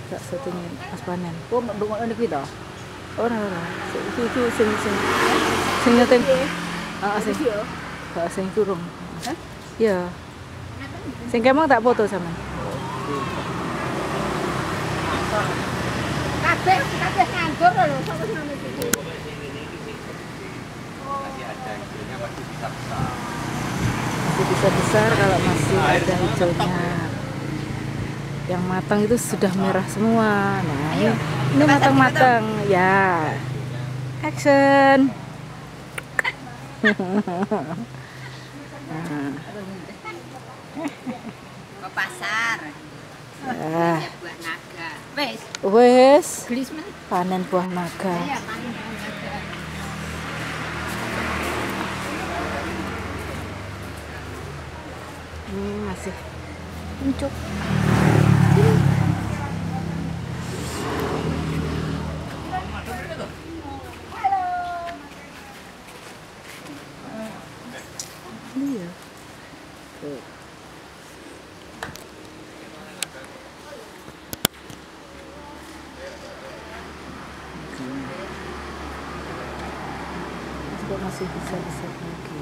sak satunya pas panen. Kok nduk ngene kuwi to? Ora. Itu sing nyeting. Heeh, sing turung. Hah? Iya. Sing kemang tak foto sama. Kabeh nganggur lho, sok wis ngono iki. Masih ada hijaunya, masih bisa besar. Masih bisa besar kalau masih ada hijaunya. Yang matang itu sudah merah semua. Nah, ini matang-matang. Ya. Action. Nah. Ke pasar. Ya. Buat naga. Wes, Wes, gelis men. panen buah naga. Iya, paling naga. Ini masih pucuk. Iya. Tuh. Juga masih bisa lagi.